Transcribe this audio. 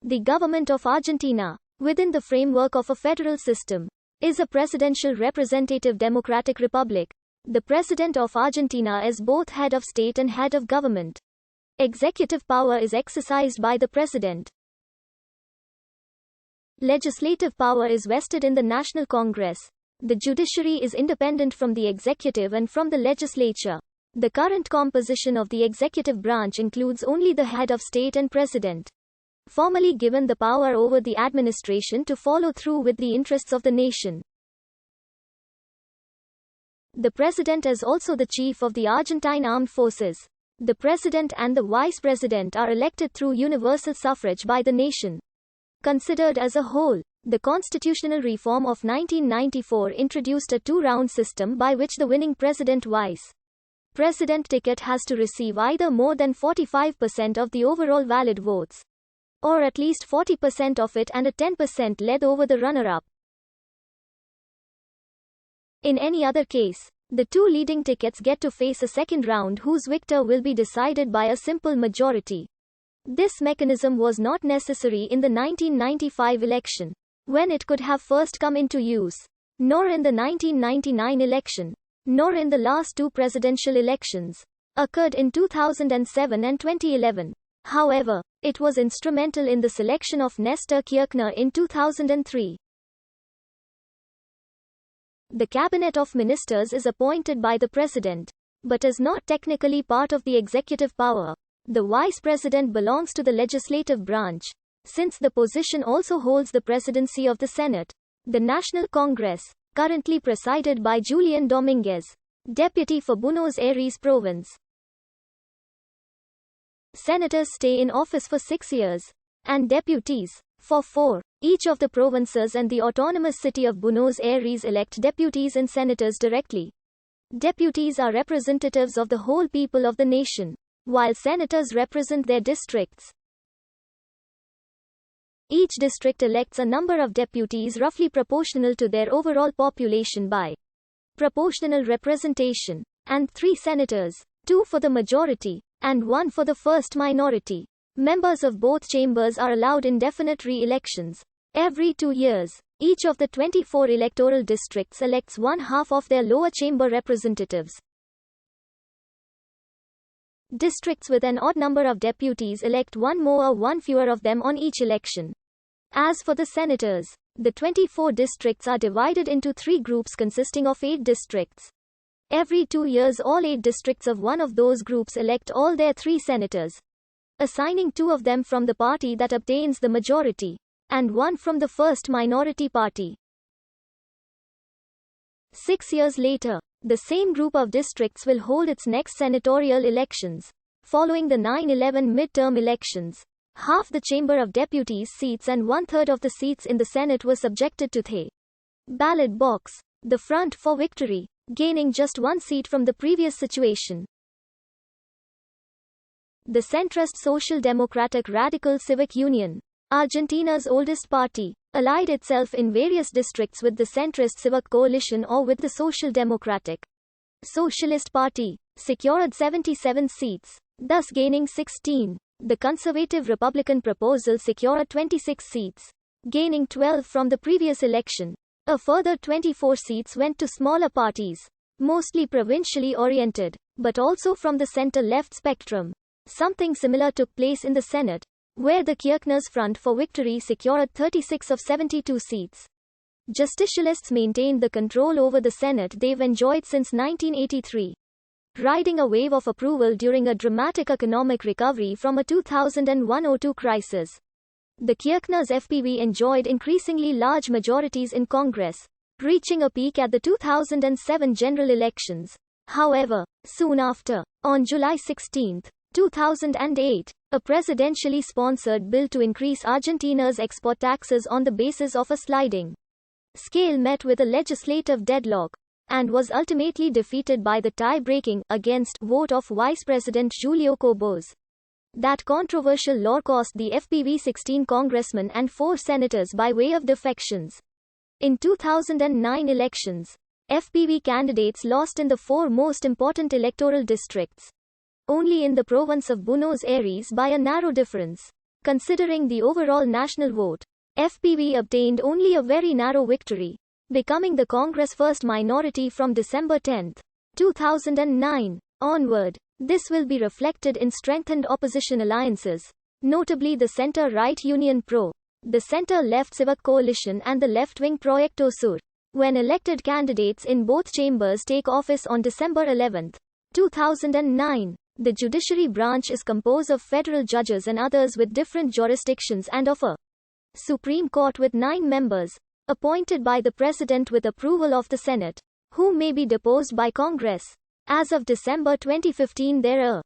The government of Argentina, within the framework of a federal system, is a presidential representative democratic republic. The President of Argentina is both head of state and head of government. Executive power is exercised by the President. Legislative power is vested in the National Congress. The judiciary is independent from the executive and from the legislature. The current composition of the executive branch includes only the head of state and president, formally given the power over the administration to follow through with the interests of the nation. The president is also the chief of the Argentine Armed Forces. The president and the vice president are elected through universal suffrage by the nation. Considered as a whole, the constitutional reform of 1994 introduced a two-round system by which the winning president-vice president ticket has to receive either more than 45% of the overall valid votes, or at least 40% of it, and a 10% lead over the runner-up. In any other case, the two leading tickets get to face a second round whose victor will be decided by a simple majority. This mechanism was not necessary in the 1995 election, when it could have first come into use, nor in the 1999 election, nor in the last two presidential elections, occurred in 2007 and 2011. However, it was instrumental in the selection of Nestor Kirchner in 2003. The Cabinet of Ministers is appointed by the President, but is not technically part of the executive power. The Vice President belongs to the legislative branch, since the position also holds the presidency of the Senate. The National Congress, currently presided by Julian Dominguez, deputy for Buenos Aires province. Senators stay in office for 6 years, and deputies, for 4. Each of the provinces and the autonomous city of Buenos Aires elect deputies and senators directly. Deputies are representatives of the whole people of the nation, while senators represent their districts. Each district elects a number of deputies roughly proportional to their overall population by proportional representation, and 3 senators, 2 for the majority, and 1 for the first minority. Members of both chambers are allowed indefinite re-elections. Every 2 years, each of the 24 electoral districts elects 1/2 of their lower chamber representatives. Districts with an odd number of deputies elect 1 more or 1 fewer of them on each election. As for the senators, the 24 districts are divided into 3 groups consisting of 8 districts. Every 2 years all 8 districts of one of those groups elect all their 3 senators, assigning 2 of them from the party that obtains the majority, and 1 from the first minority party. 6 years later, the same group of districts will hold its next senatorial elections. Following the 9/11 midterm elections, half the Chamber of Deputies seats and 1/3 of the seats in the Senate were subjected to the ballot box, the Front for Victory, gaining just 1 seat from the previous situation. The centrist Social Democratic Radical Civic Union, Argentina's oldest party, allied itself in various districts with the centrist Civic Coalition or with the Social Democratic Socialist Party, secured 77 seats, thus gaining 16. The conservative Republican proposal secured 26 seats, gaining 12 from the previous election. A further 24 seats went to smaller parties, mostly provincially oriented, but also from the center-left spectrum. Something similar took place in the Senate, where the Kirchner's Front for Victory secured 36 of 72 seats. Justicialists maintained the control over the Senate they've enjoyed since 1983, riding a wave of approval during a dramatic economic recovery from a 2001-02 crisis. The Kirchner's FPV enjoyed increasingly large majorities in Congress, reaching a peak at the 2007 general elections. However, soon after, on July 16, 2008, a presidentially sponsored bill to increase Argentina's export taxes on the basis of a sliding scale met with a legislative deadlock, and was ultimately defeated by the tie-breaking, against, vote of Vice President Julio Cobos. That controversial law cost the FPV 16 congressmen and 4 senators by way of defections. In 2009 elections, FPV candidates lost in the 4 most important electoral districts, only in the province of Buenos Aires by a narrow difference. Considering the overall national vote, FPV obtained only a very narrow victory, becoming the Congress' first minority from December 10, 2009, onward. This will be reflected in strengthened opposition alliances, notably the centre-right Union Pro, the centre-left Civic Coalition and the left-wing Proyecto Sur, when elected candidates in both chambers take office on December 11, 2009. The judiciary branch is composed of federal judges and others with different jurisdictions and of a Supreme Court with 9 members, appointed by the President with approval of the Senate, who may be deposed by Congress. As of December 2015, there are